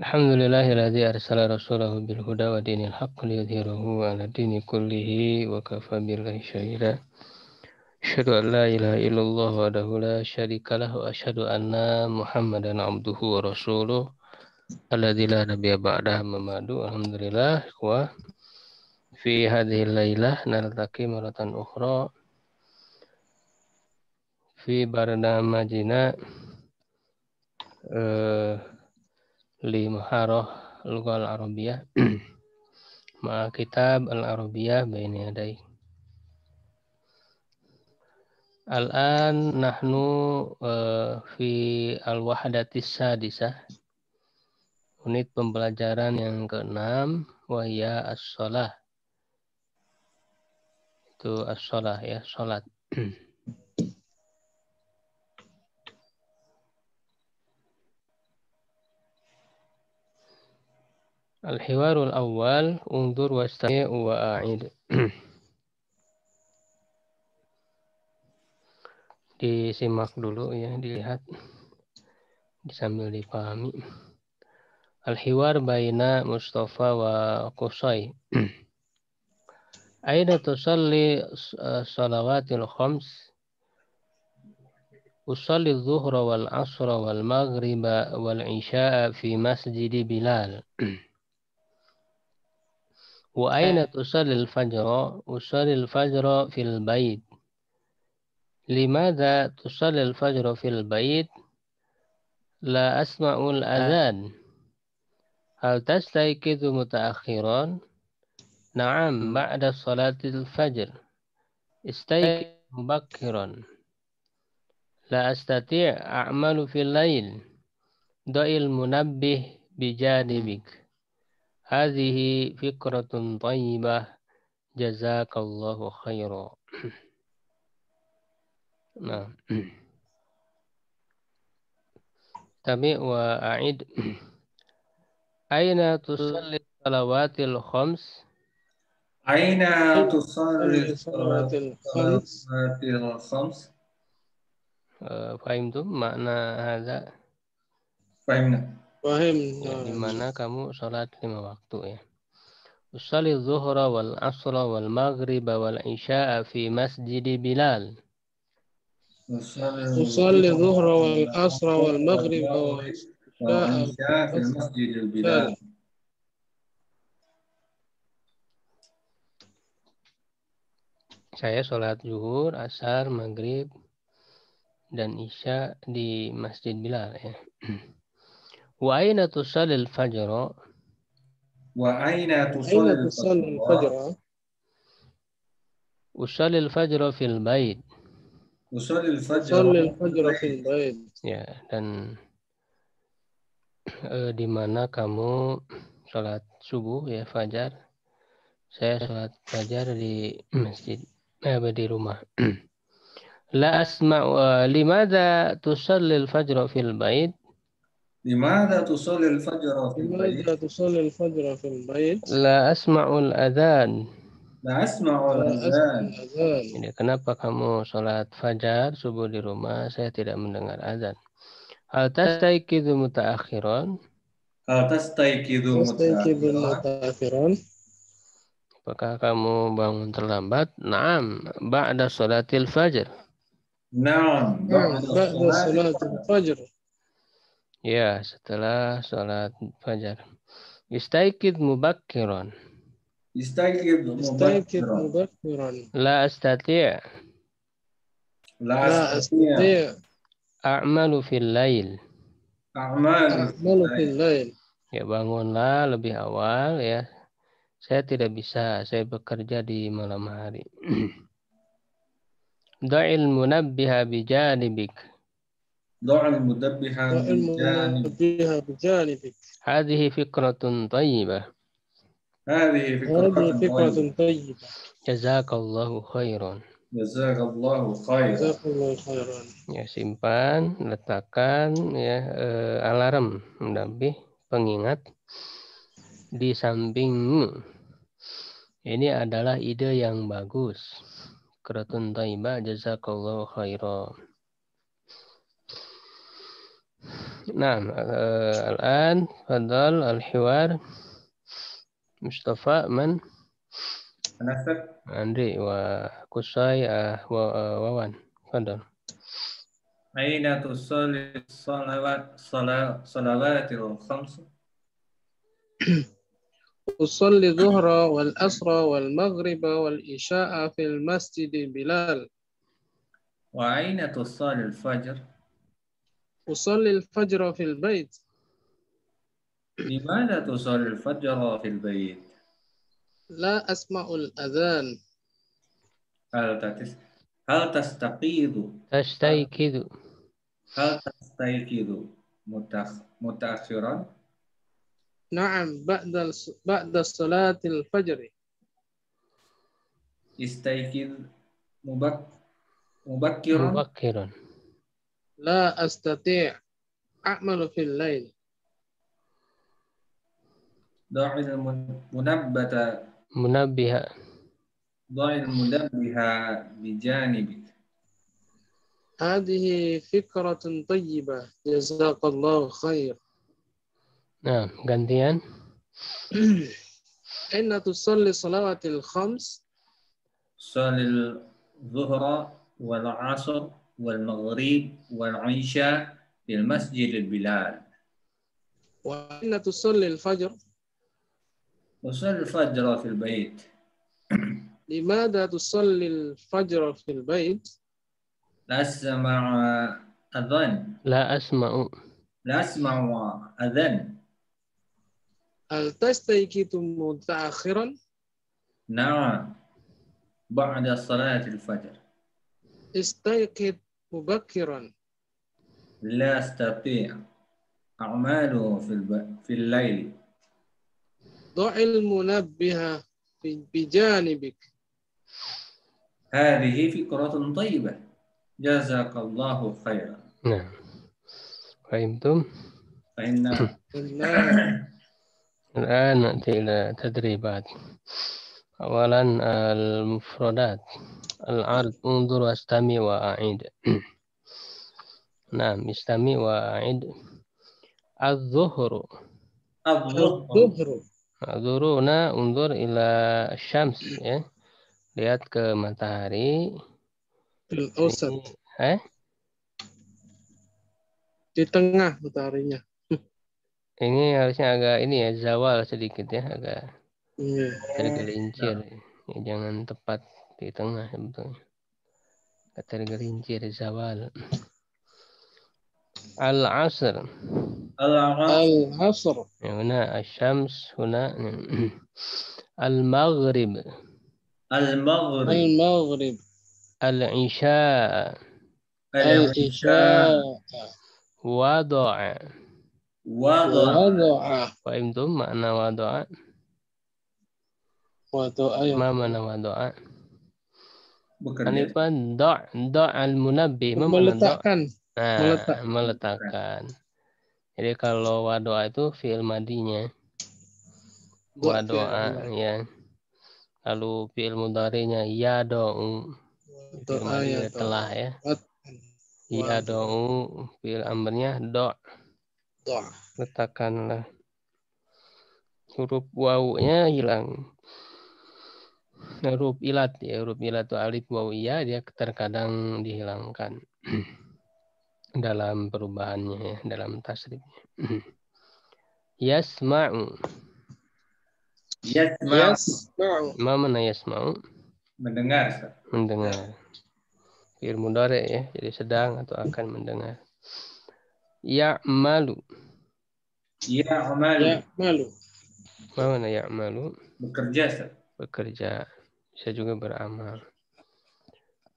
Alhamdulillahilladzi arsala rasulahu bil huda wa dinil haqq liyudhhirahu 'ala dini kullihi wa kafa billahi syahida. Asyhadu an la ilaha illallah wahdahu la syarika lahu wa asyhadu anna Muhammadan abduhu wa rasuluh alladzi la nabiyya ba'dahu amma ba'du. Alhamdulillah wa fi hadhihi lailah naltaqi maratan ukhra fi barnamajina li muharrah lughal arabiyyah ma kitab al-arabiyyah baina yaday. Al-an nahnu fi al-wahdatis sadisah, unit pembelajaran yang ke-6, wa hiya as-shalah. Itu as-shalah ya, salat. Al-hiwarul awal, undur wastami' wa a'id. Disimak dulu ya, dilihat sambil dipahami. Al-hiwar baina Mustafa wa Qusay. Aina tusalli salawatil khams? Usalli dhuhra wal asra wal maghriba wal isya'a fi masjidi Bilal. Wa aina tusalli al-fajra? Usalli al-fajra fil bait. Limadha tusalli al-fajra fil bait? La asma'ul adhan. Hal tastayqizu mutaakhiran? Na'am, ba'da salatil fajr. Istayqiz mubakkiran. La astati' a'malu fil lail. Da'il munabbih bijanibik. Hadhihi fikratun thayyibah. Jazakallahu khairan. Nah. Tabi' wa a'id. Aina tusalli salawatil khams? Aina tusalli salawatil khams? salawatil khams? Fahimtum makna hadza? Fahimna. Ya, di mana kamu sholat 5 waktu ya. Usalli zuhra wal asra wal maghriba wal isya'a fi masjidi Bilal. Usalli zuhra wal asra wal maghriba wal isya'a fi masjidil Bilal. Saya sholat zuhur, asar, maghrib, dan isya di Masjid Bilal ya. Wa aina tusallil fajra? Wa aina tusallil fajra? Usallil fajra fil bait. Usallil fajra fil bait. Ya, dan di mana kamu sholat subuh ya, fajar. Saya sholat fajar di masjid, di rumah. La asma'u limadha tusallil fajra fil bait? Limadha tusallil fajra fil bait? Limadha tusallil fajra fil bait? La asma'ul adhan. La asma'ul adhan. Jadi, kenapa kamu sholat fajar subuh di rumah? Saya tidak mendengar azan. Hal tastayqizu mutaakhiran? Hal tastayqizu mutaakhiran? Apakah kamu bangun terlambat? Naam, ba'da sholatil fajr. Naam, ba'da sholatil fajr. Ya, setelah sholat fajar. Istayqidh mubakkiran. Istayqidh mubakkiran. La astati'. La astati'. A'malu fil lail. A'malu fil lail. Ya, bangunlah lebih awal ya. Saya tidak bisa, saya bekerja di malam hari. Da'il munabbiha bijanibik. Da'il munabbiha bijanibik. Hadhihi fikratun thayyibah. Hadhihi fikratun thayyibah. Jazakallahu khairan. Jazakallahu khairan. Ya, simpan, letakkan ya alarm mendamping pengingat di sampingmu. Ini adalah ide yang bagus. Fikratun thayyibah, jazakallahu khairan. نعم الآن تفضل الحوار. مصطفى من؟ أنا أستاذ. أندري وكوساي ووان. تفضل. أين تصلي الصلوات الخمس؟ أصلي الظهر والعصر والمغرب والعشاء في المسجد بلال. وأين تصلي الفجر؟ أصلي الفجر في البيت. لماذا تصلي الفجر في البيت؟ لا أسمع الأذان. هل تستيقظ تستيقظ متأخرا؟ نعم بعد صلاة الفجر. استيقظ مبكرا؟ مبكرا. لا أستطيع أعمل في الليل. ضع المنبه بجانبك. هذه فكرة طيبة جزاك الله خير. نعم gantian. أين تصلي الصلوات الخمس؟ صلي الظهر والعصر والمغرب والعشاء في المسجد البلال. وأين تصلي الفجر؟ وصلي الفجر في البيت. لماذا تصلي الفجر في البيت؟ لا أسمع أذان. لا أسمع أذان. هل تستيقظ متأخرا؟ نعم بعد صلاة الفجر. استيقظ مبكرا. لا أستطيع أعمله في الليل. ضع المنبه بجانبك. هذه فكرة طيبة جزاك الله خيرا. نعم فهمتم؟ فإن الآن نأتي إلى تدريبات. أولا المفردات. العرض انظر واستمع وأعيد. نعم استمع وأعيد. الظهر. الظهر هنا انظر إلى الشمس ya. Lihat ke matahari. الأوسط. Di tengah mataharinya. Ini harusnya agak ini ya, zawal sedikit ya, agak tergelincir. Ya, jangan tepat di tengah sebetulnya. Tergelincir zawal. Al-asr. Al-asr. Ya, huna asyams, huna al-maghrib. Al-maghrib. Al-isya. Al-isya. Wada'a. Fahimtum makna wada'a? Ma mana wada'a? Anifan al-munabbih. Meletakkan. Meletakkan. Jadi kalau wadoa itu fi'il madinya. Wadoa ya. Lalu fi'il mudhari'nya yado'u. Fi'il madinya telah ya. Yado'u fi'il amrnya do'. Letakkanlah. Huruf wawunya hilang. Huruf ilat ya. Huruf ilat itu alif waw iya dia terkadang dihilangkan. Dalam perubahannya ya, dalam tasrifnya. Yasma'u. Ma mana yasma'u? Mendengar. Fi'il mudhari' ya, jadi sedang atau akan mendengar. Ya'malu. Ma mana ya'malu? Bekerja. Bisa juga beramal.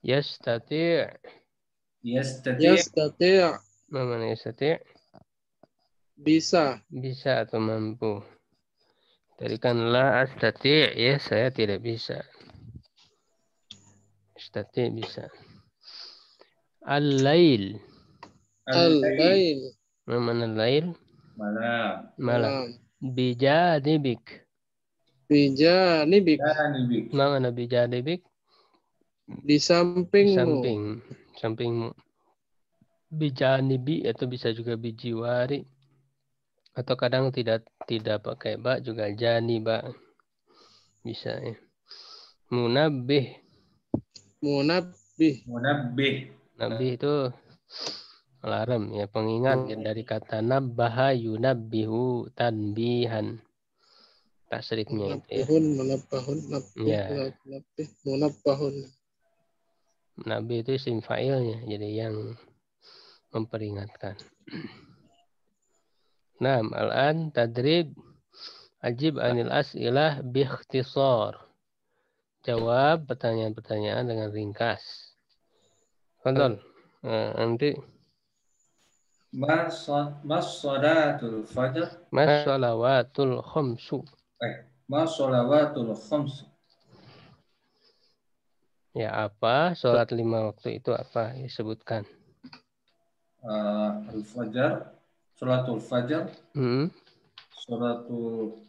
Yastati'. Ma mana yastati'? Bisa atau mampu. Tadi kan la astati' ya, saya tidak bisa. Astati' bisa. Al-lail. Ma mana al-lail? Malam. Bijanibik. Ma mana bijanibik? Di sampingmu. Sampingmu. bijanibi atau bisa juga bijiwari. Atau kadang tidak pakai ba juga janiba. Bisa ya. Munabbih. Munabbih. Munabbih. Nabbih itu alarm ya, pengingat dari kata nabbaha yunabbihu tanbihan. Tasrifnya itu ya. Munabbahun, nabbih, Ya. nabbih, munabbahun. Nabbih itu isim fa'ilnya, jadi yang memperingatkan. Nah, al-an tadrib ajib anil as'ilah biikhtisar. Jawab pertanyaan-pertanyaan dengan ringkas. Fadal. Nanti Mas salatul fajr. mas shalawatul khamsu. Mas shalawatul khams. Ya, apa sholat 5 waktu itu apa disebutkan? Al-fajr, sholatul fajr, sholatul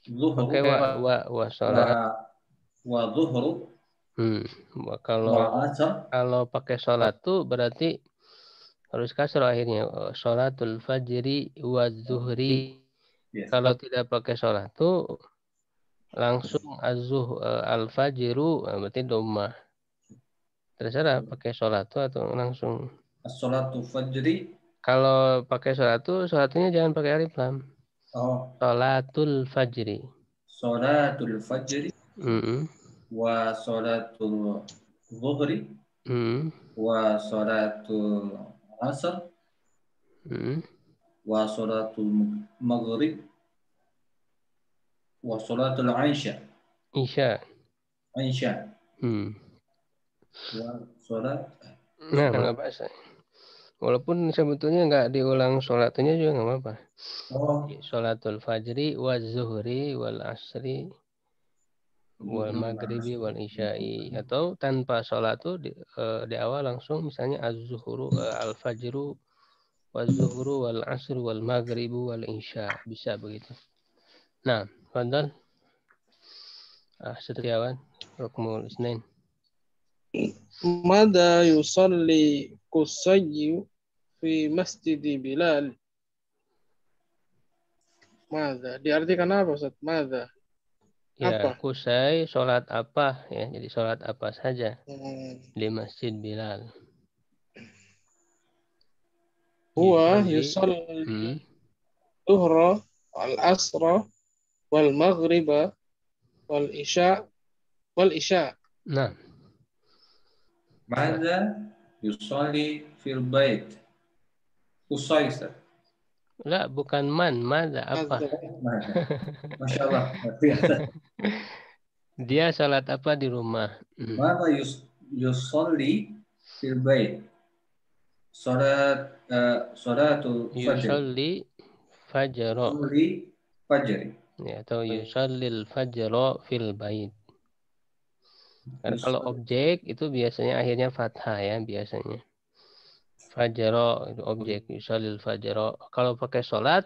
zuhur, Pakai wa sholat. wa zuhur, Kalau pakai sholat tuh berarti harus kasar akhirnya. Sholatul fajri wa zuhri. yes. Kalau tidak pakai sholat tuh langsung al-fajru berarti dhammah. Terserah pakai sholat tuh atau langsung. Sholatul fajri. Kalau pakai sholat tuh sholatnya jangan pakai alif lam. Oh. Sholatul fajri. Sholatul fajri. Wa sholatul zuhri. Wa sholatul asr. Wa sholatul maghrib. Wa sholatul isya. Wa sholat. Nah, nggak bahasa. Walaupun sebetulnya nggak diulang sholatnya juga nggak apa-apa. Sholatul fajri wa zuhri wal asri wal maghribi wal isya'i, atau tanpa sholat tuh di awal langsung misalnya az-zuhru al-fajru wa zuhru wal asru wal maghribu wal isya, bisa begitu. Nah, Fadal. Setiawan Rukmul Isnain. Mada yusalli Qusayyu fi Masjid Bilal? Mada diartikan apa, Ustaz? Mada? Ya, Qusay sholat apa ya? Jadi sholat apa saja di Masjid Bilal? Huwa yusalli Zuhra al-asra wal maghriba wal isya wal isya. Nah. Mada yusalli fil bait. Qusay, Ustaz. Enggak, bukan mada apa? Masya Allah. Dia salat apa di rumah? Mada yusalli fil bait. Sholatul fajr. Yusalli fajro. Yusalli fajr. Ya, atau yusallil fajro fil bait. Karena kalau objek itu biasanya akhirnya fathah ya biasanya. Fajro itu objek, yusallil fajro. Kalau pakai sholat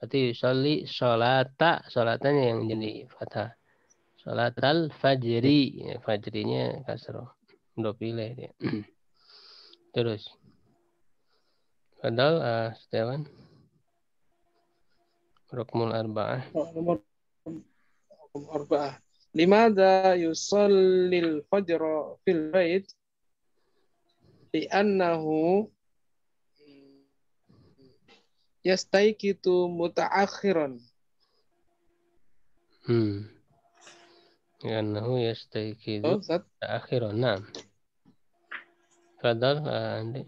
berarti yusalli sholatanya yang jadi fathah. Sholatal fajri, ya, fajrinya kasroh. Udah pilih dia. Terus. Padahal Setiawan. Rukmul arba'ah. Nomor arba'ah. Limadha yusallil fajra fil bait? Li'annahu yastayqitu muta'akhiran. Li'annahu yastayqitu muta'akhiran. Nah. Fadal Andi.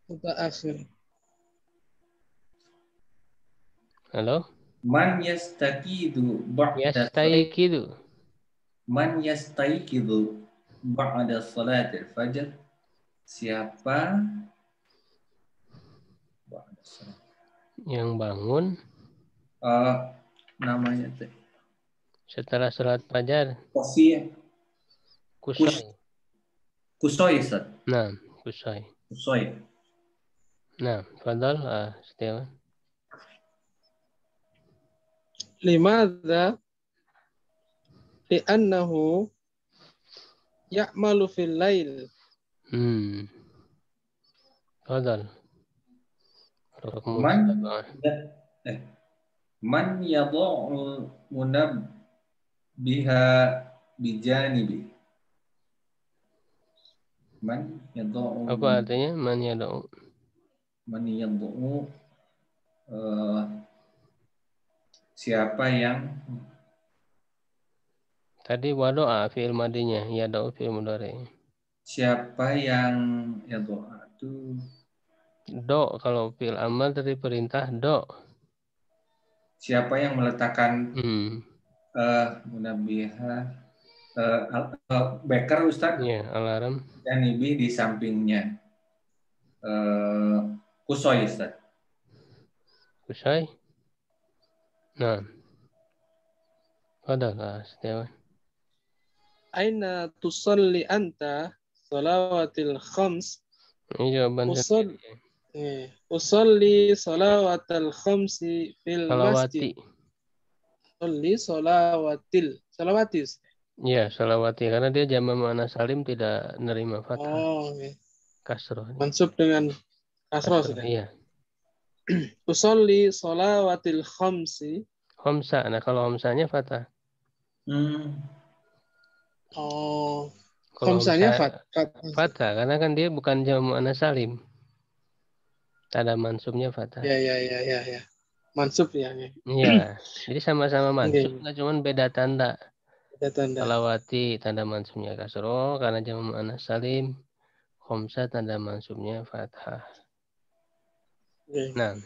Muta'akhir. Halo? Man yastaqidu ba'da Man yastayqidu ba'da salatil fajr. Siapa yang bangun namanya setelah salat fajar? Kusai. Kusai, Ustaz. Nah, Kusai. Nah, Fadal Setiawan. Limadha? Li'annahu ya'malu fil lail. Fadal. Rukmu Man sab'ah. man yadha'u munabbiha bijanibi. Man yadha'u Apa artinya man yad'u? man yadha'u siapa yang Tadi wado'a fi'il madinya, yad'u fi'il mudhari. yadha'u itu Do kalau fi'il amal dari perintah do. siapa yang meletakkan Hmm. munabbiha beker Ustadz Ya, alarm. janibi di sampingnya kusoi Ustadz. Usai. Nah. Fadal, Setiawan. Aina tusalli anta salawatil khams? Ini jawaban Usal sendiri. usalli salawatal khamsi fil Salawati. masjid. Usalli salawatis. Ya, salawati. Karena dia jamak muannas salim tidak nerima fathah. Oh, okay. Kasroh. Mansub dengan kasroh sudah. Iya. Usolli salawatil khamsi. Khamsa. Nah, kalau khamsanya fathah. Oh. Kalau Khamsanya fathah. Karena kan dia bukan jamak muannas salim. Tanda mansubnya fathah. Ya. Mansub ya. Iya. Jadi sama-sama mansub. Okay. Nggak cuma beda tanda. Ada tanda. Salawati tanda mansubnya kasroh. Karena jamak muannas salim. Khamsa tanda mansubnya fathah. Okay. Nah.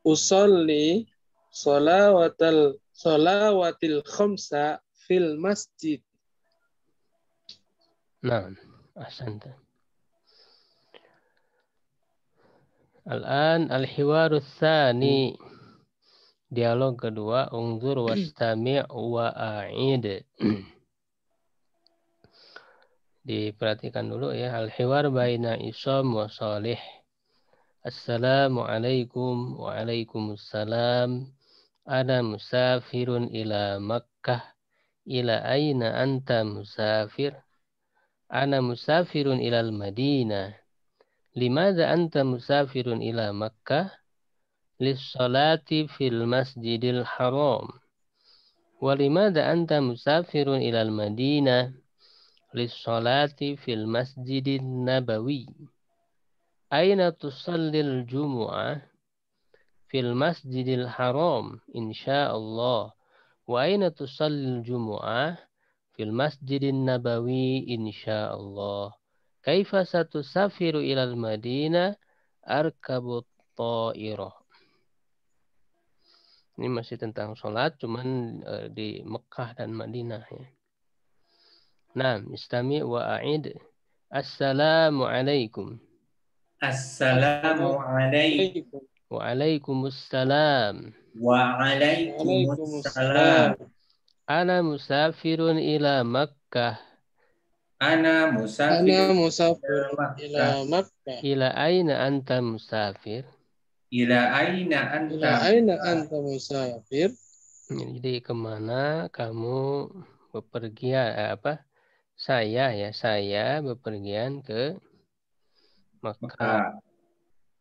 Usolli salawatil khamsa fil masjid. Nah. Ahsanta. Al-an al-hiwaru tsani. Dialog kedua, unzur wastami' wa a'id. Diperhatikan dulu ya, al-hiwar baina Isam wa Salih. Assalamualaikum wa alaikumussalam. Ana musafirun ila Makkah. Ila aina anta musafir? Ana musafirun ila al-Madinah. Limadha anta musafirun ila Makkah? Lis-salati fil masjidil haram. Walimada anta musafirun ilal Madinah lis-salati fil masjidin nabawi. Aina tusallil jumu'ah? Fil masjidil haram insyaallah. Wa aina tusallil jumu'ah? Fil masjidin nabawi insyaallah. Kaifa satusafiru ilal Madinah? Arkabut ta'irah. Ini masih tentang sholat, cuman di Mekah dan Madinah ya. Nah, istami wa a'id. Assalamualaikum. Assalamualaikum. Waalaikumsalam. Waalaikumsalam. Ana musafirun ila Makkah. Ana musafirun ila Makkah. Ila aina anta musafir? Ila aina anta musafir? Jadi kemana kamu bepergian? Saya bepergian ke Makkah.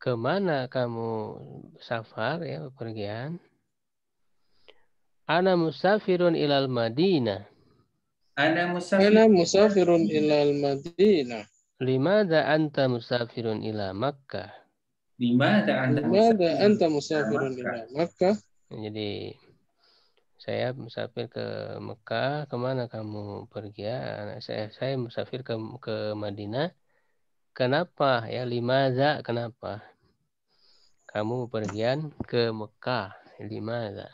Kemana kamu safar ya bepergian? Ana musafirun ilal Madinah. Ana musafirun ilal Madinah. Limada anta musafirun ila Makkah? Limada anta musafirun ila Makkah? Jadi saya musafir ke Mekah. Kemana kamu pergi ya? Saya musafir ke Madinah. Kenapa ya? Limaza kenapa? Kamu pergian ke Mekah. Limaza?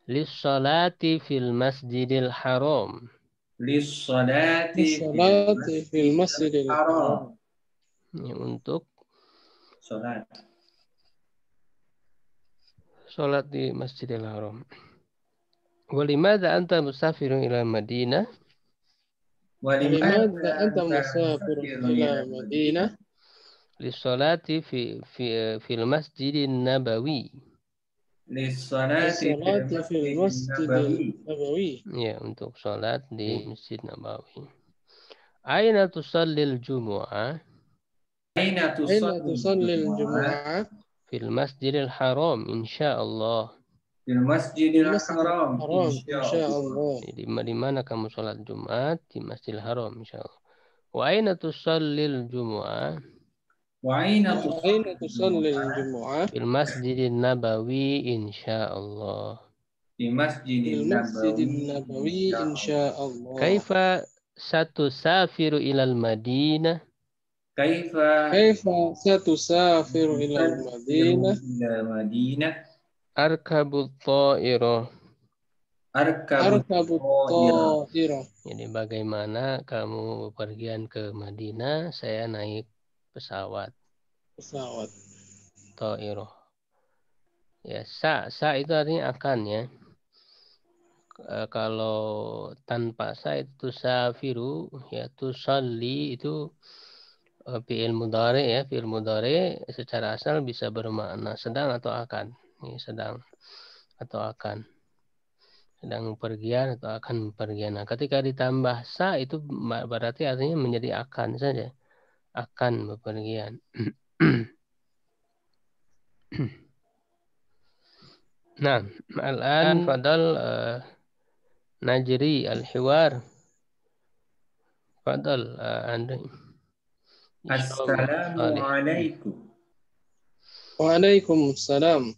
Lis-salati fil masjidil haram. Lis-salati fil masjidil haram. Untuk sholat di Masjidil Haram. Walimada anta musafirun ila Madinah? Walimada anta musafirun ila Madinah? Lissolati fil Masjidin Nabawi. Lissolati fil masjidil nabawi. Ya, untuk sholat di Masjid Nabawi. Aina tusallil jumu'ah? Aina أين tusalli تصلي al-jumu'ah? الجمعة؟ Fil masjidil haram insyaallah. Fil في masjidil المسجد haram, الحرام إن شاء insyaallah. الله. Di mana kamu sholat Jumat? Di Masjidil Haram insyaallah. Wa aina tusallil Jumu'ah? Wa aina أين tusalli تصلي al-jumu'ah? الجمعة؟ Fil Masjidin Nabawi insyaallah. Di في masjidil المسجد nabawi, النبوي إن insyaallah. شاء الله. Kaifa satusafiru ilal Madinah? Kaifa كيف ستسافر إلى tusafiru المدينة؟ ila Madinah? Arkabut ta'irah. Arkabut أركب ta'ira. الطائرة. Jadi bagaimana kamu bepergian ke Madinah? Saya naik pesawat pesawat. ta'irah. Ya, sa itu artinya akan ya. Kalau tanpa sa itu safiru, ya tusalli itu fi'il mudhari ya. Fi'il mudhari secara asal bisa bermakna sedang atau akan. Ini sedang atau akan. Sedang bepergian atau akan bepergian. Nah, ketika ditambah sa itu berarti artinya menjadi akan saja. Akan bepergian. Nah, al-an fadal najri al-hiwar. Fadal Anda. Assalamu Salih. alaikum. وعليكم السلام.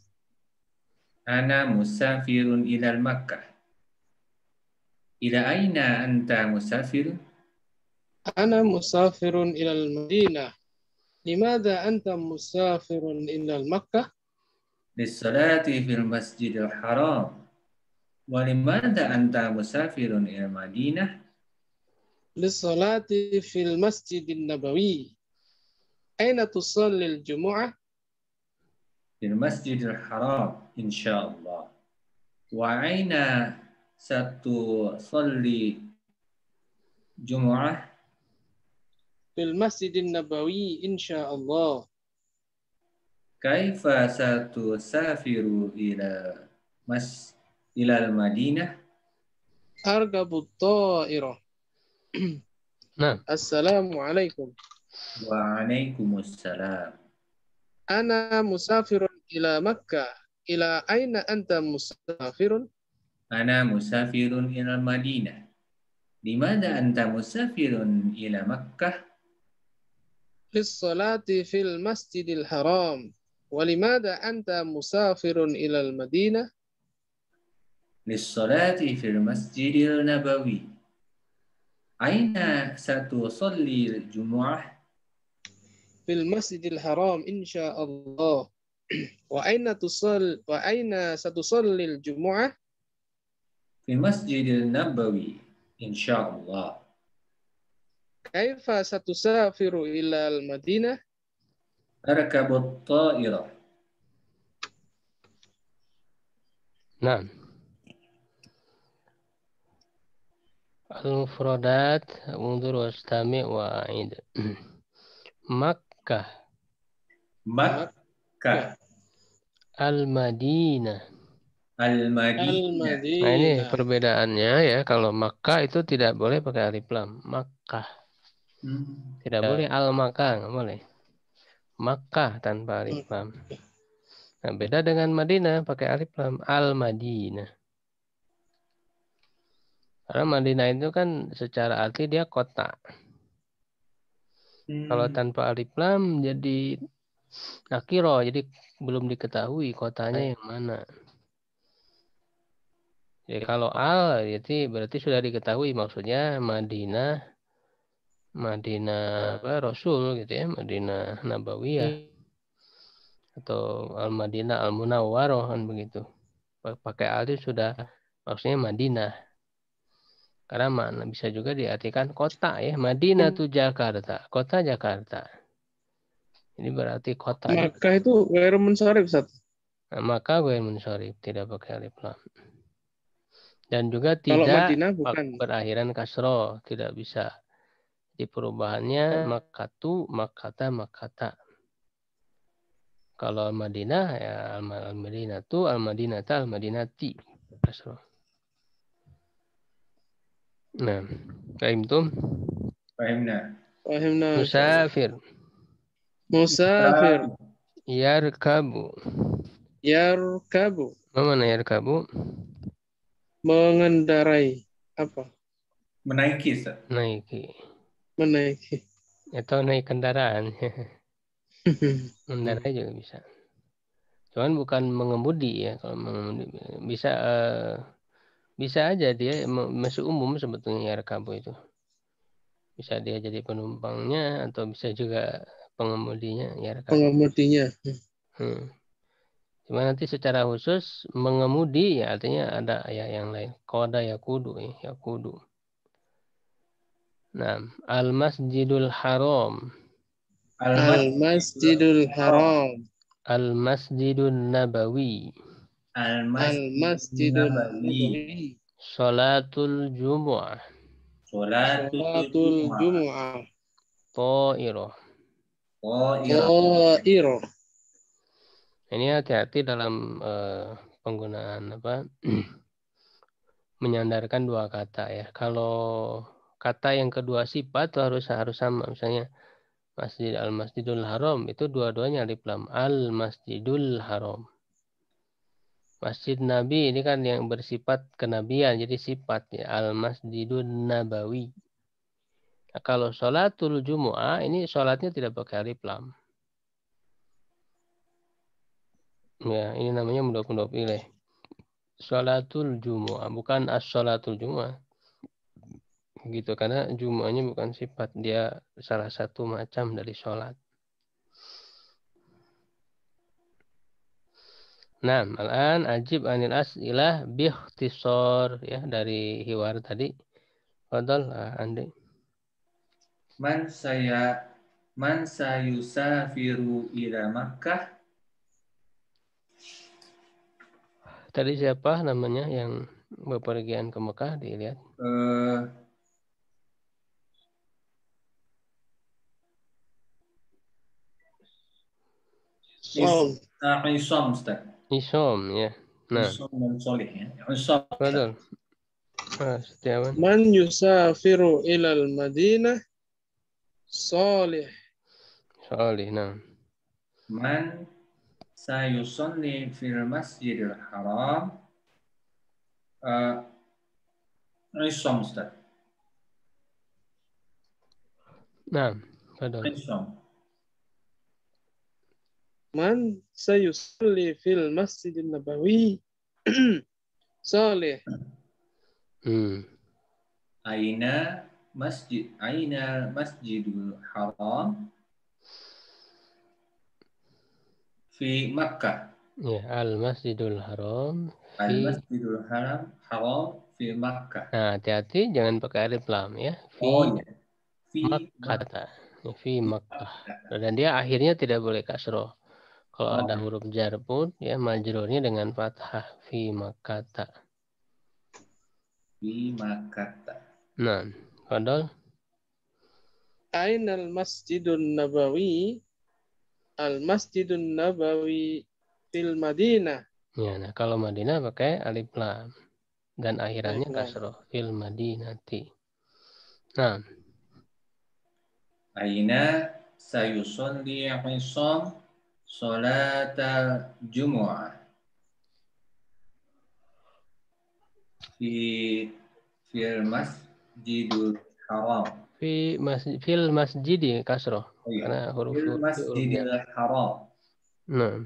Ana musafirun ila Makkah. Ila aina anta musafirun? أنا مسافر إلى المدينة. لماذا أنت مسافر إلى مكة؟ Lissalati fil masjidil haram. Walimada anta musafirun ila Madinah? للصلاة في المسجد النبوي. أين تصلي الجمعة؟ Fil masjidil haram, insyaallah. Wa aina satu salli jumu'ah? في المسجد النبوي إن شاء الله. Kaifa satu safiru ila al-Madinah? أركب الطائرة. Nah, السلام عليكم. Wa alaikumussalam. أنا مسافر إلى مكة. إلى أين أنت مسافر؟ Ana musafirun ila Madinah. Dimana anta musafirun ila Makkah? للصلاة في المسجد الحرام. ولماذا أنت مسافر إلى المدينة؟ Lissalati fil masjidil nabawi. Aina satusalli jumu'ah? في المسجد الحرام إن شاء الله. وأين ستصلي الجمعة؟ Fi masjidil nabawi, insyaallah. كيف ستسافر إلى المدينة؟ Arkabut ta'irah. nah. Al-mufradat unzur wastami' wa'id. Makkah, Makkah. Al-Madinah. Al-Madinah. Nah, ini المدينة. perbedaannya ya. Kalau Makkah itu tidak boleh pakai alif lam. Makkah. Tidak boleh al-Makkah, nggak boleh. Makkah tanpa alif lam. Nah, beda dengan Madinah pakai alif lam. Al-Madinah. Karena Madinah itu kan secara arti dia kota. Kalau tanpa alif lam jadi nakiro, jadi belum diketahui kotanya yang mana. Jadi kalau al berarti sudah diketahui, maksudnya Madinah apa Rasul gitu ya, Madinah Nabawiyah atau Al-Madinah Al-Munawwarah kan begitu. Pakai alif sudah maksudnya Madinah. Karena makna bisa juga diartikan kota ya. Madinah itu Jakarta, kota Jakarta. Ini berarti kota. Makkah itu ghairu munsharif, Ustaz. Nah, maka gue mensorif tidak pakai alif lam. Dan juga Kalau tidak Madinah bukan. berakhiran kasroh, tidak bisa. Di perubahannya makatu, makata. Kalau Al-Madinah ya Al-Madinatu, Al-Madinata, Al-Madinati. Kasroh. Nah, fahimtum? Fahimna. Fahimna. Musafir. Musafir. Yarkabu. Yarkabu. Mana yarkabu? Mengendarai. Apa? Menaiki, Ustaz. Naiki. Menaiki. Atau naik kendaraan. Mengendarai juga bisa. Cuman bukan mengemudi ya. Kalau mengemudi bisa aja dia masih umum sebetulnya yarkabu itu. Bisa dia jadi penumpangnya atau bisa juga pengemudinya yarkabu. Pengemudinya. Cuma nanti secara khusus mengemudi ya artinya ada ya yang lain. Qada yakudu ya, yakudu. Nah, al-masjidul haram. Al-Masjidul Haram. Al-masjidun nabawi. Al-Masjidun Nabawi. Nabawi. Salatul jumu'ah. Salatul Jumu'ah. Ta'irah. Ta'irah. Ini hati-hati dalam penggunaan menyandarkan dua kata ya. Kalau kata yang kedua sifat harus sama. Misalnya Al-Masjidul Haram itu dua-duanya alif lam. Al-Masjidul Haram. Masjid Nabi ini kan yang bersifat kenabian, jadi sifat ya. Al-Masjidun Nabawi. Nah, kalau sholatul Jumu'ah ini sholatnya tidak pakai alif lam. Ya, ini namanya mudhof ilaih. Sholatul Jumu'ah, bukan as-sholatul Jumu'ah. Gitu, karena Jumu'ahnya bukan sifat, dia salah satu macam dari sholat. Nah, al-an ajib anil as'ilah biikhtisar ya dari hiwar tadi. Fadal, Andi. Man sayusafiru ila Makkah. Tadi siapa namanya yang bepergian ke Mekah dilihat? Isom, Ustaz. Isom ya. Nah, Isom dan Solih ya. Isom. Fadal. Setiawan. Man yusafiru ilal Madinah. Salih. Solih, nah. Man sayusalli fil masjidil haram. Isom, Ustaz. Nah, Fadal. Isom. Man sayusalli fil Masjidin Nabawi. Salih. Aina masjidul haram fi Makkah. Ya, al-Masjidul Haram Al-Masjidul Haram fi Makkah. Nah, hati-hati jangan pakai alif lam ya. Iya. Makkah. Fi Makkah. Dan dia akhirnya tidak boleh kasroh. Kalau ada huruf jar pun ya majrurnya dengan fathah fi Makkah. Fi Makkah. Nah, Fadal. Ainal Masjidun Nabawi. Al-Masjidun Nabawi fil Madinah. Ya, nah kalau Madinah pakai alif lam dan akhirannya kasroh fil Madinati. Nah, Aina sayusalli Isam salatal Jumu'ah fil Masjidul Haram. fil masjid kasroh. Karena huruf Fil Masjidil Haram. Nah.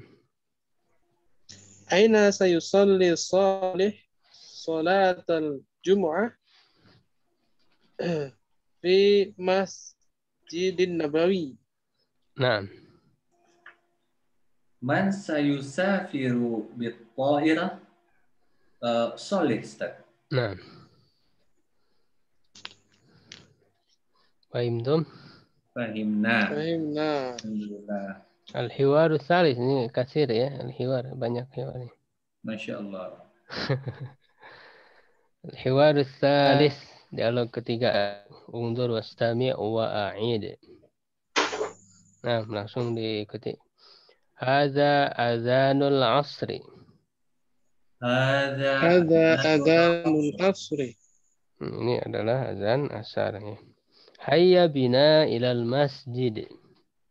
Aina sayusalli Salih salatal Jumu'ah fi Masjidin Nabawi. Nah. Man sayusafiru bit-ta'irah Salih, Ustaz. Nah. Fahimtum? Fahimna. Alhamdulillah. Al-hiwaru tsalis ini kasir ya, al-hiwar banyak hiwar. Masya Allah. Al-hiwaru tsalis dialog ketiga. Undur wastami' wa a'id. Nah, langsung diikuti. Hadza azanul asri. Hadza adzanul asri. Ini adalah azan asar ya. Hayya bina ilal masjid.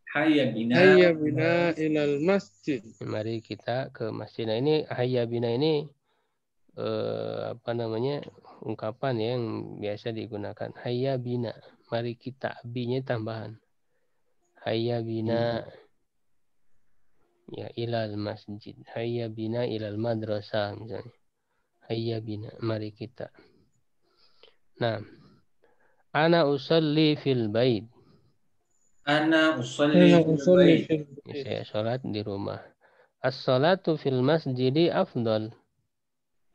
Hayya bina. Hayya bina ilal masjid. Mari kita ke masjid. Nah ini hayya bina ini apa namanya ungkapan yang biasa digunakan. Hayya bina. Mari kita. Binya tambahan. Hayya bina. Ya ilal masjid. Hayya bina ilal madrasah misalnya. Hayya bina. Mari kita. Nah. Ana usalli fil bait. Ana usalli Ana fil usolli bait. fil bait. Saya sholat di rumah. As-salatu fil masjidi afdal.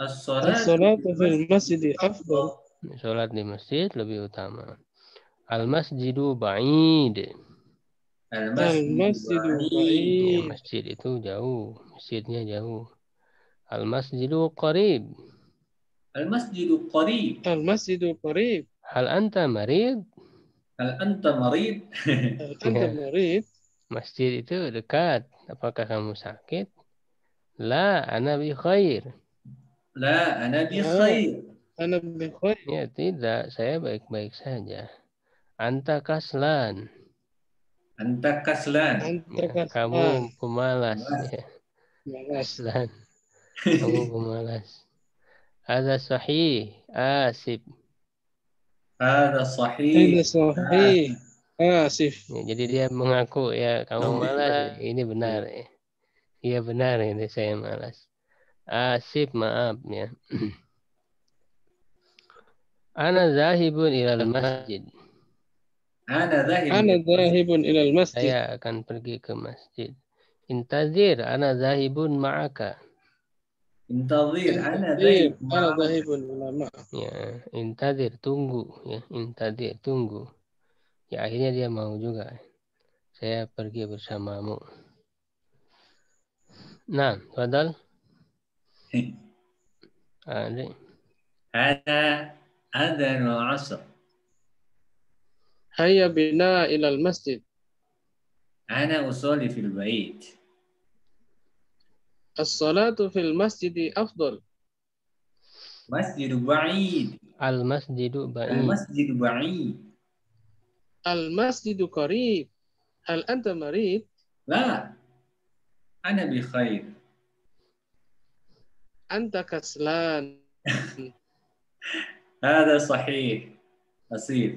As-salatu fil masjidi afdal. Sholat di masjid lebih utama. Al-masjidu ba'id. Al-masjidu Ya, ba'id. masjid itu jauh. Masjidnya jauh. Al-masjidu qarib. Al-masjidu qarib. Al-masjidu qarib. Hal anta marid? Hal anta marid? Hal anta marid? Masjid itu dekat. Apakah kamu sakit? La, ana bi khair. La, ana bi khair. Ana bi khair. Ya, tidak. Saya baik-baik saja. Anta kaslan. Anta kaslan. Anta kaslan. Kamu pemalas. Ya. Malas. Kaslan. Kamu pemalas. Ada sahih. Asib. Ada sahih. Ada sahih. Asif. Ya, jadi dia mengaku ya kamu malas. Ini benar ya. Iya benar ini saya malas. Asib maaf ya. Ana zahibun ilal masjid. Ana Ana zahibun ilal masjid. Saya akan pergi ke masjid. Intazir, ana zahibun ma'aka. Intazir, ana zahibun ilal ma'aka. Ya, intazir, tunggu. Ya, intazir, tunggu. Ya, akhirnya dia mau juga. Saya pergi bersamamu. Nah, padahal. Hada adzan al-'asr. Hayya bina ilal masjid. Ana usolli fil bait. As-salatu fil masjidi afdal. Masjidu ba'id. Al-masjidu ba'id. Al-masjidu ba'id. Al-masjidu qarib. Hal anta marid? La. Ana bi khair. Anta kaslan. Hada sahih. Asif.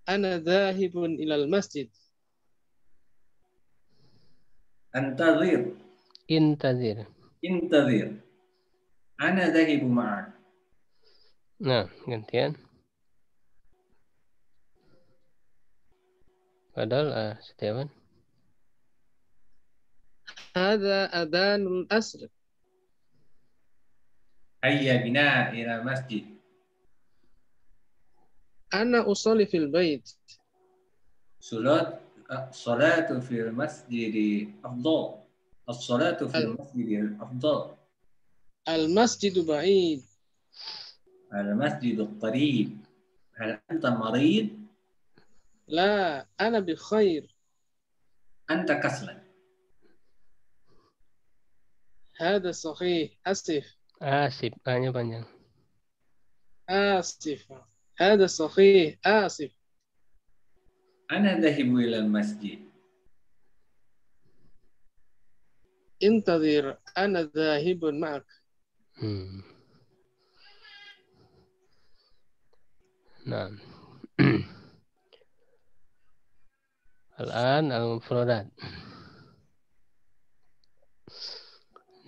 Ana dhahibun ilal masjid. Antazir. Intazir. Intazir. Ana dhahibu ma'ak. Nah, gantian. Padahal Setiawan. Hada adhanul asr. Hayya bina ila masjid. Ana usolli fil bait. Salatu fil masjid afdal. As-salatu fil masjid afdal. Al-masjidu ba'id. Al-masjidu qarib. Hal anta marid? La, ana bi khair. Anta kaslan. Hada sahih. Asif. Asif, hanya panjang. Asif. Hada sahih. Asif. Ana dhahibu ila masjid. Intadhir. Ana dhahibun ma'ak. Nah. Al-an al-mufradat.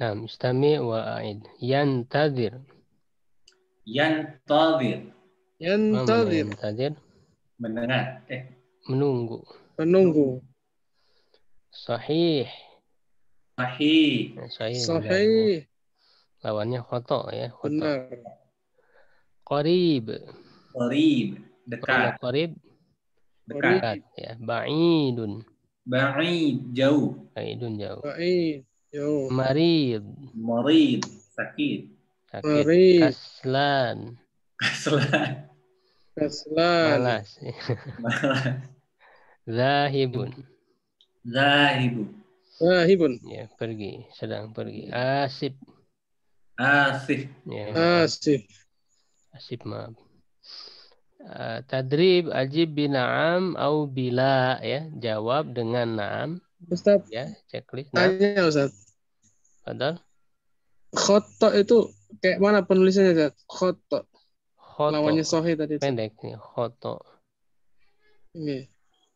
Nah, istami wa a'id. Yantazir. Yantazir. Yantazir. Yantazir. Mendengar. Menunggu. Menunggu. Sahih. Sahih. Sahih. Lawannya khoto ya. Khoto. Benar. Qarib. Qarib. Dekat. Qarib. Dekat. Ya. Ba'idun. Ba'id. Jauh. Ba'idun jauh. Ba'id. Jauh. Marid. Marid. Sakit. Sakit. Marid. Kaslan. Kaslan. Kaslan. Malas. Malas. Zahibun. Zahibu. Zahibun. Ya, pergi. Sedang pergi. Asib. Asif. Ya, Asif. Asib maaf. Tadrib ajib bina'am au bila ya. Jawab dengan na'am Ustaz, ya. Checklist na'am. tanya Ustaz. Padahal Khoto itu kayak mana penulisannya Ustaz? Khoto. khoto. Lawannya sohi tadi Ustaz. Pendek nih. Khoto. Ini.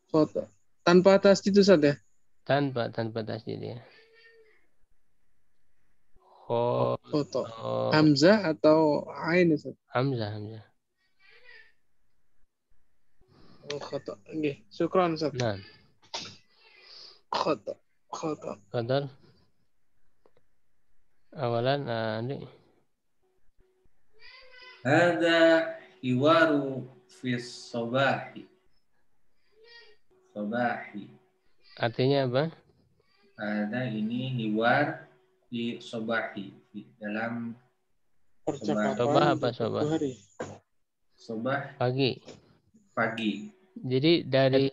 Khoto. Tanpa tasdid itu Ustaz ya? Tanpa tasdid ya. Khoto. Khoto. Hamzah atau ain Ustaz? Hamzah. Oh, khoto. Oke. Syukran Ustaz. Nah. Khoto. Khoto. Padahal awalan Andi. Hada hiwaru fis sobahi. Sobahi. Artinya apa? Ada ini hiwar di sobahi. Di dalam Percakapan Sobah apa di sobah? hari. sobah Pagi. pagi. Jadi dari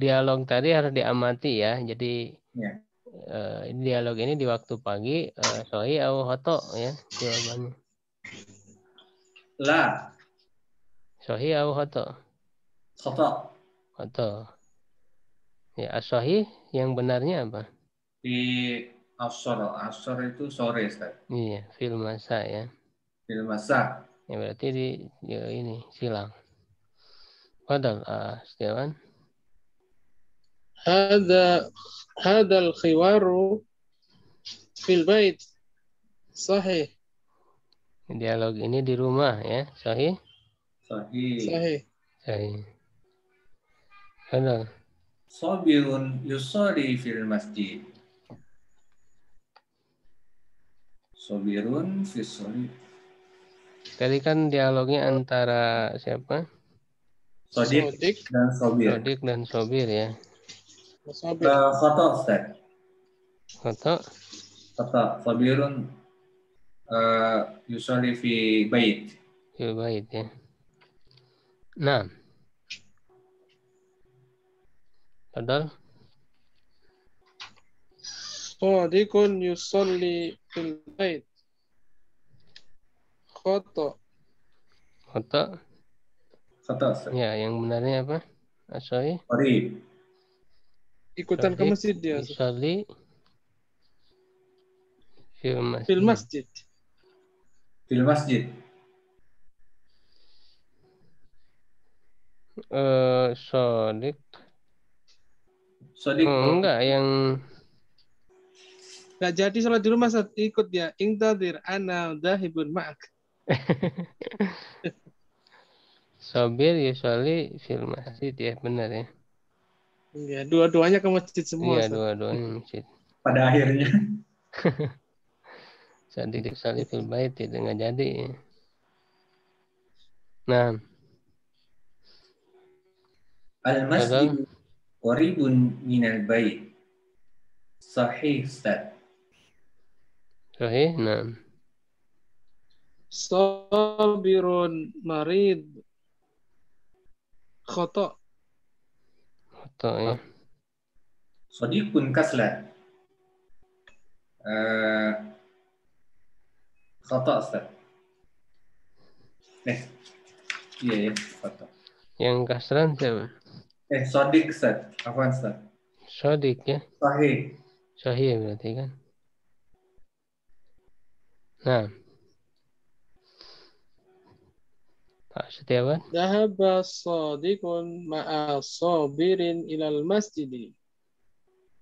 dialog tadi harus diamati ya. Jadi Ya. dialog ini di waktu pagi. Soi au hoto ya jawabannya. La. Soi au hoto. Khata. Hoto. Ya as-sahih yang benarnya apa? Di asor. Asor itu sore, Ustaz. Iya fil masa ya. Fil masa. Ya berarti ini silang. Padahal Setiawan. Hadal khiwaru fil bait. Sahih. Dialog ini di rumah ya. Sahih. Sahih. Sahih. Padahal. Sabirun yusari fil masjid. Sabirun fisori. Tadi kan dialognya antara siapa? Sodik dan sobir. Sodik dan Sobir ya. Sabir. Khata, Ustaz. Hoto. Khata. Sabirun yusari fi bait. Fil bait ya. Nah. Padahal. Sadiqun yusalli fil bait. Khoto. Hoto. Khata, Ustaz. Ya yang benarnya apa? As-sahih. Qarib. Ikutan ke masjid dia. Yusalli fil Fil masjid. masjid. Fil masjid. Sodik. Sodik. Enggak yang Gak jadi sholat di rumah saat ikut dia. Ingtadir ana dahibun ma'ak. Sobir yusalli fil masjid ya benar ya. Ya, dua-duanya ke masjid semua. Iya Ustaz. dua-duanya masjid. Pada akhirnya. Sodik yusalli fil bait itu nggak jadi. Nah. Al-masjid qaribun minal bait. Sahih, Ustaz. Sahih. Nah. Sabirun marid. Khoto. Hoto ya. Sadiqun kaslan. Khata, Ustaz. Iya ya, khata. Yang kasran siapa? Sodik, Ustaz. Afwan, Ustaz. Sodik ya. Sahih. Sahih berarti kan. Nah. Pak Setiawan. Dahaba sadiqun ma'a sabirin ilal masjidi.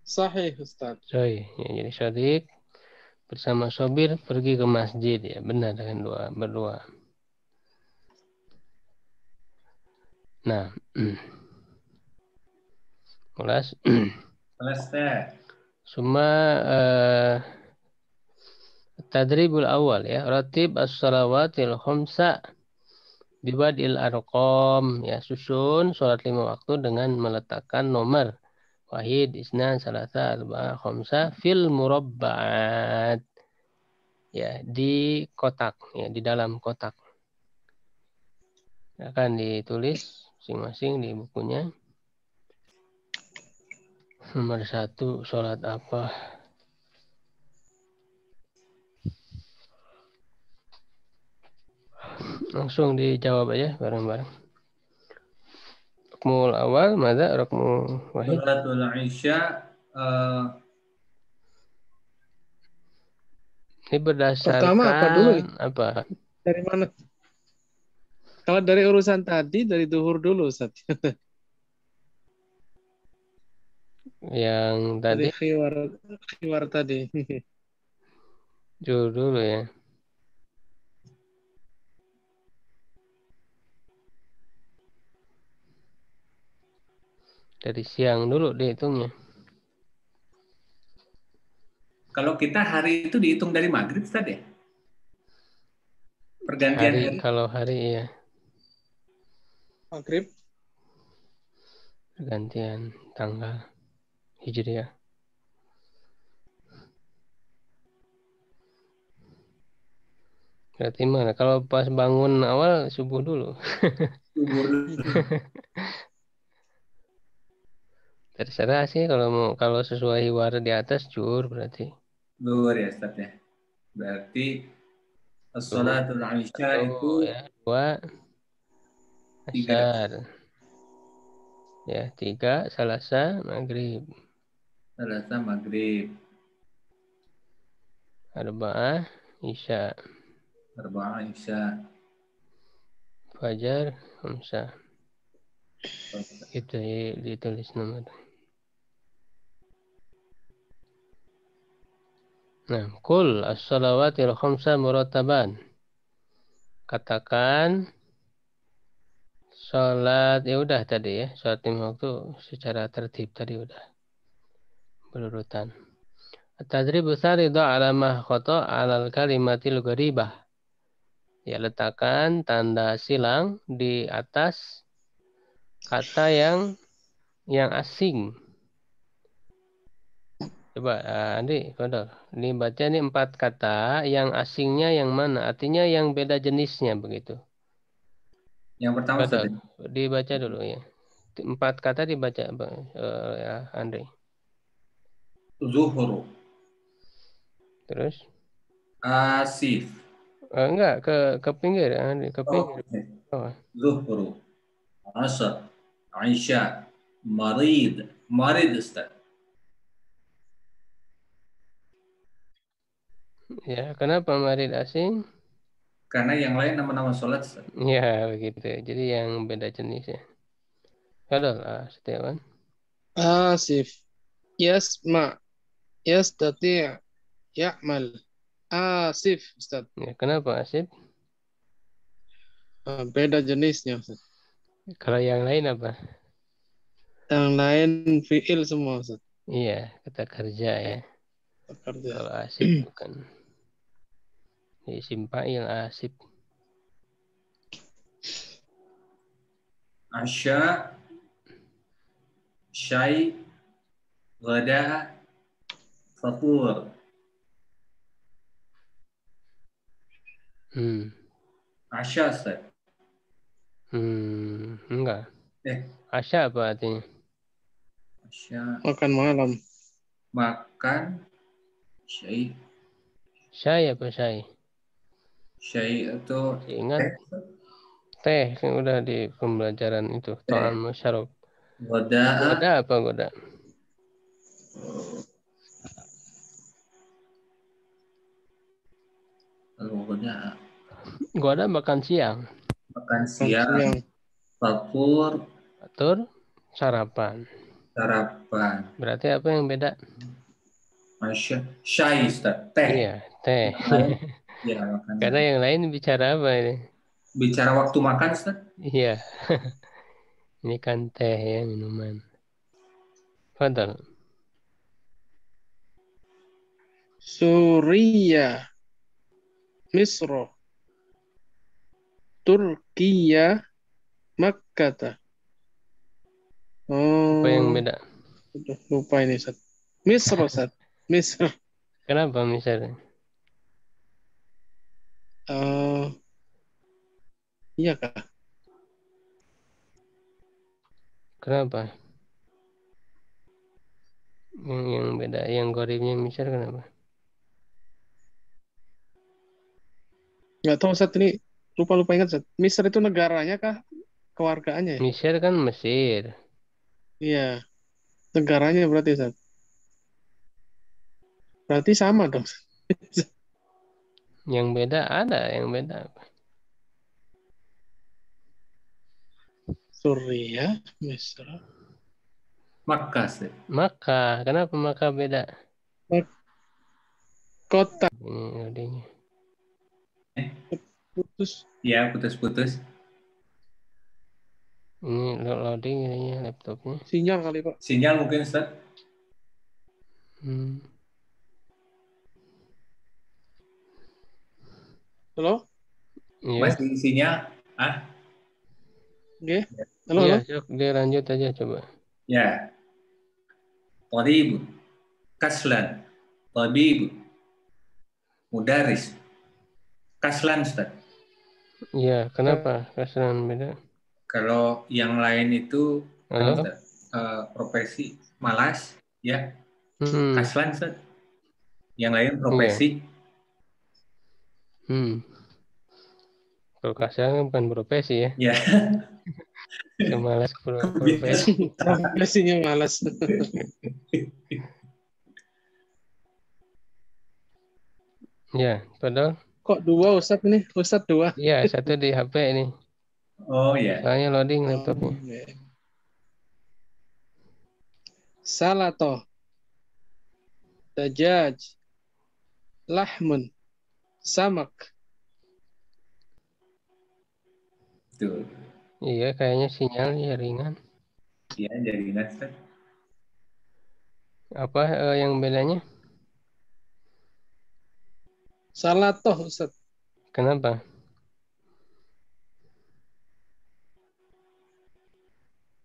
Sahih Ustaz. Sahih. Ya, jadi Sodik bersama Sobir pergi ke masjid ya. Benar dengan berdua. Nah. Kelas. Selesai. Suma tadribul awal ya. Ratib as-salawatil khamsa bibadil arqam ya. Susun sholat 5 waktu dengan meletakkan nomor. Wahid, isnan, salasa, arba'ah, khamsa fil murabba'at. Ya, di kotak ya, di dalam kotak. Akan ditulis masing-masing di bukunya. Nomor 1 sholat apa? Langsung dijawab aja bareng-bareng. rukmul awal, mada rukmul wahid. Salatul Isya Ini Pertama apa dulu nih? berdasarkan apa? Dari mana? Kalau dari urusan tadi, dari duhur dulu, Ustaz. Yang Dari tadi khiwar tadi. dulu ya. Dari siang dulu dihitungnya. kalau kita hari itu dihitung dari maghrib tadi ya? Pergantian Hari, hari. kalau hari ya. Maghrib. Pergantian tanggal Hijriah. Berarti mana? Kalau pas bangun awal subuh dulu. Subur. Terserah sih kalau sesuai war di atas jur berarti. Zuhur ya Ustaz ya. Berarti Zuhur Salatul Isya satu itu ya, dua 3 asar ya, tiga salasa maghrib, Selasa maghrib, arba'ah isya, Arba'ah Isya. fajar khamsah. Itu ditulis nomor. Nah, kul as-salawatil khamsa murattaban. Katakan sholat, ya udah tadi ya, sholat lima waktu secara tertib tadi udah berurutan. Tadribu tsaridu ala ma khata alal kalimatil gharibah. Ya, letakkan tanda silang di atas kata yang asing. Coba Andi, Kodol. Ini baca nih 4 kata, yang asingnya yang mana? Artinya yang beda jenisnya begitu. Yang pertama Ustaz Kodol, ya. dibaca dulu ya. 4 kata dibaca, ya, Andri. Zuhur, Terus? Asif. Enggak, ke pinggir, Andri, ke Oh, pinggir. oke. Oh. Zuhur, Asar, Isya, Marid. Marid Ustaz. Ya, kenapa marid asing? Karena yang lain nama-nama sholat Ustaz. Ya, begitu. Jadi yang beda jenis ya. Kodol, Setiawan. Asif. Yasma. Yastati'. Ya'mal. Asif, Ustaz. Ya, kenapa asib? Beda jenisnya, Ustaz. Kalau yang lain apa? Yang lain fi'il semua, Ustaz. Iya, kata kerja ya. Pekerja. Kalau asib bukan. Isim fa'il asib. Asya, Syai, Gada, Fatur. Hmm. Asya Ustaz. Enggak. Eh, Asya apa artinya? Asya, Makan malam. makan, Syai. Syai apa syai? Syai itu Ingat teh, teh yang udah di pembelajaran itu. teh. Ta'am syarab. Goda, Goda apa goda? goda. Goda makan siang. Makan Makan siang, siang. fatur, Atur sarapan. sarapan. Berarti apa yang beda? Masya, syai Ustaz, teh. Iya, teh. Yang lain, ya makan. Karena yang lain bicara apa ini? Bicara waktu makan Ustaz, Iya. Ini kan teh ya, minuman. Fadal. Suriya. Misro. Turkiya. Makkata. Apa yang Oh, beda? udah lupa ini, Ustaz. Misro, Ustaz. Misro. Kenapa misalnya? Oh, iya kah? Kenapa? Yang beda, yang goribnya misal kenapa? Nggak tahu, Ustaz. Ini lupa-lupa ingat, Ustaz. Misr itu negaranya kah? kewargaannya ya? Mesir kan Mesir. Iya, negaranya berarti Ustaz. Berarti sama dong. Yang beda ada, yang beda. Suriah, Misra. Makkah, Ustaz. Makkah, kenapa Makkah beda? Kota Ini loadingnya. putus. Ya, putus-putus. Ini loading ininya laptopnya. Sinyal kali Pak. Sinyal mungkin, Ustaz. Hmm. Halo? Iya, Masih sinyal? Ah, Oke. Halo, iya, halo. sok dia lanjut aja coba. ya. Tabib, kaslan, tabib, mudaris, kaslan, Ustaz. Iya, kenapa kesan beda? Kalau yang lain itu Halo? Ustaz, profesi malas, ya, Hmm, kaslan, Ustaz. Yang lain iya. profesi. Kalau kesan kan bukan profesi ya. Ya, Semalas bebas profesi. buta. Profesinya malas. Ya, padahal Kok dua Ustaz ini? Ustaz dua. iya satu di HP ini. Oh ya, Soalnya loading Oh, laptopnya. iya. Salato, dajaj, lahmun, samak. tuh. Iya, kayaknya sinyalnya ringan. Ya, jaringan, Ustaz. Apa yang bedanya? Salatoh Ustaz. Kenapa?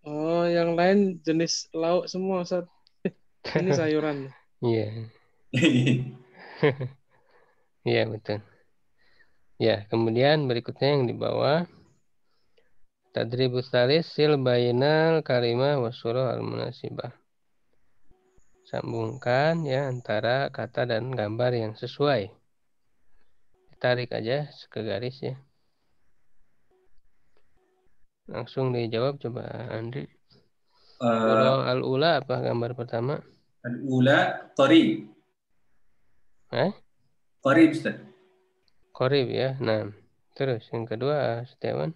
Oh, yang lain jenis lauk semua Ustaz. Ini sayuran. Iya, iya betul. Ya, kemudian berikutnya yang di bawah. Tadribus salis sil bainal kalimah wasurah al-munasibah. Sambungkan ya antara kata dan gambar yang sesuai. Tarik aja ke garis ya. Langsung dijawab coba Andri. Surah Al-Ula apa gambar pertama? Al-ula qarib. Eh? Qarib, Ustaz. Qorib ya. Nah, terus yang kedua Setiawan.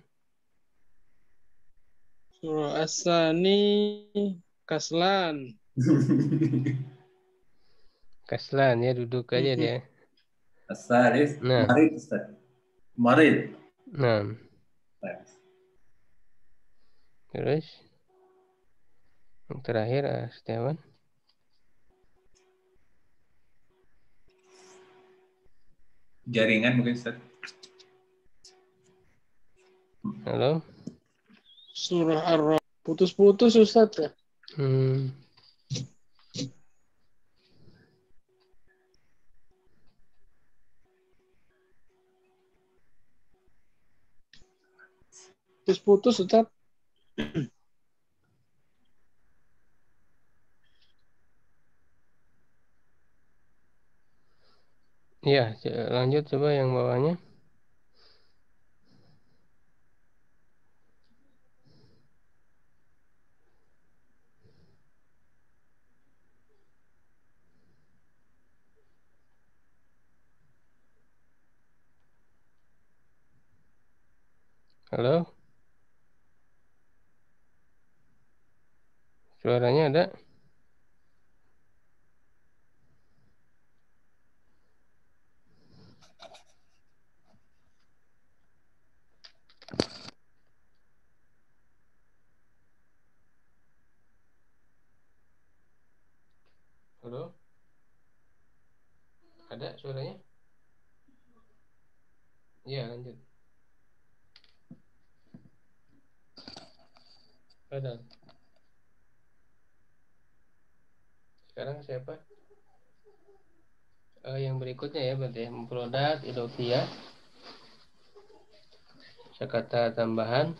Surah As-Sani, Kaslan. Kaslan ya duduk aja dia. As-salis Nah, marid, Ustaz. Marid. nah, terus yang terakhir Setiawan. Jaringan mungkin, Ustaz. Halo. Surah Ar-Rahman. Putus-putus Ustaz ya. Hmm. Putus-putus Ustaz. Ya, lanjut coba yang bawahnya. Halo. Suaranya ada? Halo. Ada suaranya? Iya, lanjut. Ada. Sekarang siapa? Yang berikutnya ya berarti ya. Mufradat idhofiyah. Kata tambahan.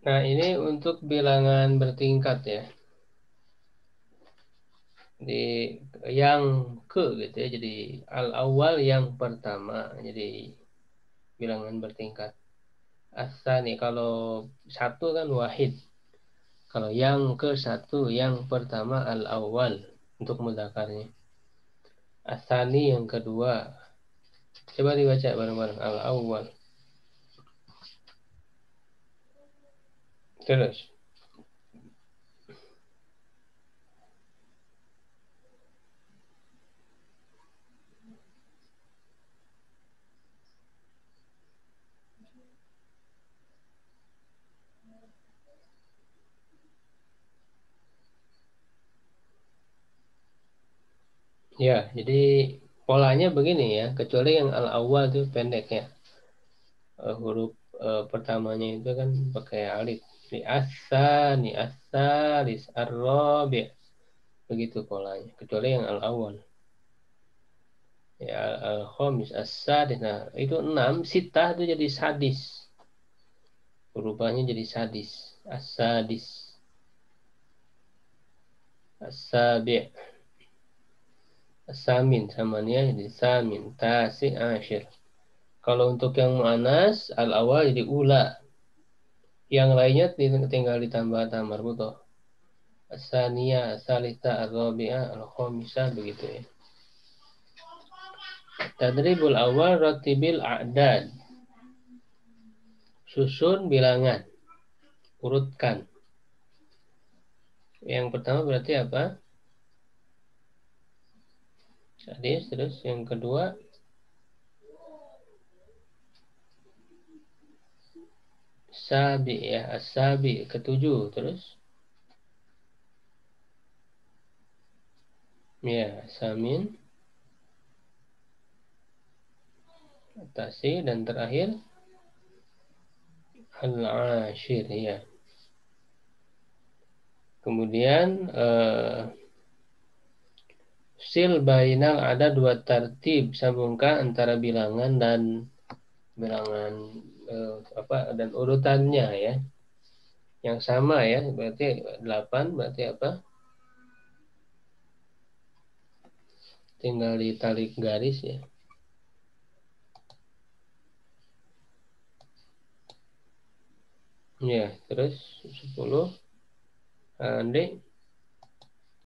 Nah, ini untuk bilangan bertingkat ya. Jadi yang ke gitu ya. Jadi al-awwal yang pertama. Jadi bilangan bertingkat. Asani kalau satu kan wahid. Kalau yang ke satu yang pertama al-awwal untuk mudzakarnya. Asani yang kedua. Coba dibaca bareng-bareng al-awwal. Terus. Ya, jadi polanya begini ya, kecuali yang al-awwal itu pendek ya. Huruf pertamanya itu kan pakai alif. Ni asalis, ar-rabi'. Begitu polanya, kecuali yang al-awwal. Ya, al-khamis, as-sadis. Nah, itu 6, sitah itu jadi sadis. Berubahnya jadi sadis. As-sadis. As-sabi'. As-samin. Samanya jadi samin. Tasi, asyir. Kalau untuk yang mu'anas, al-awal jadi ula. Yang lainnya tinggal ditambah marbutoh. As-saniyah, as-salisa, ar-rabi'ah, al-khamisah, begitu ya. Tadribul awal ratibil a'dad. Susun bilangan. Urutkan. Yang pertama berarti apa? Sadis, terus yang kedua sabi ya, as-sabi ketujuh, terus ya, samin, tasi, dan terakhir al-ashir ya. Kemudian sil bainal ada dua tertib, sambungkan antara bilangan dan bilangan dan urutannya ya. Yang sama ya, berarti 8 berarti apa? Tinggal ditarik garis ya. Ya, terus 10 adik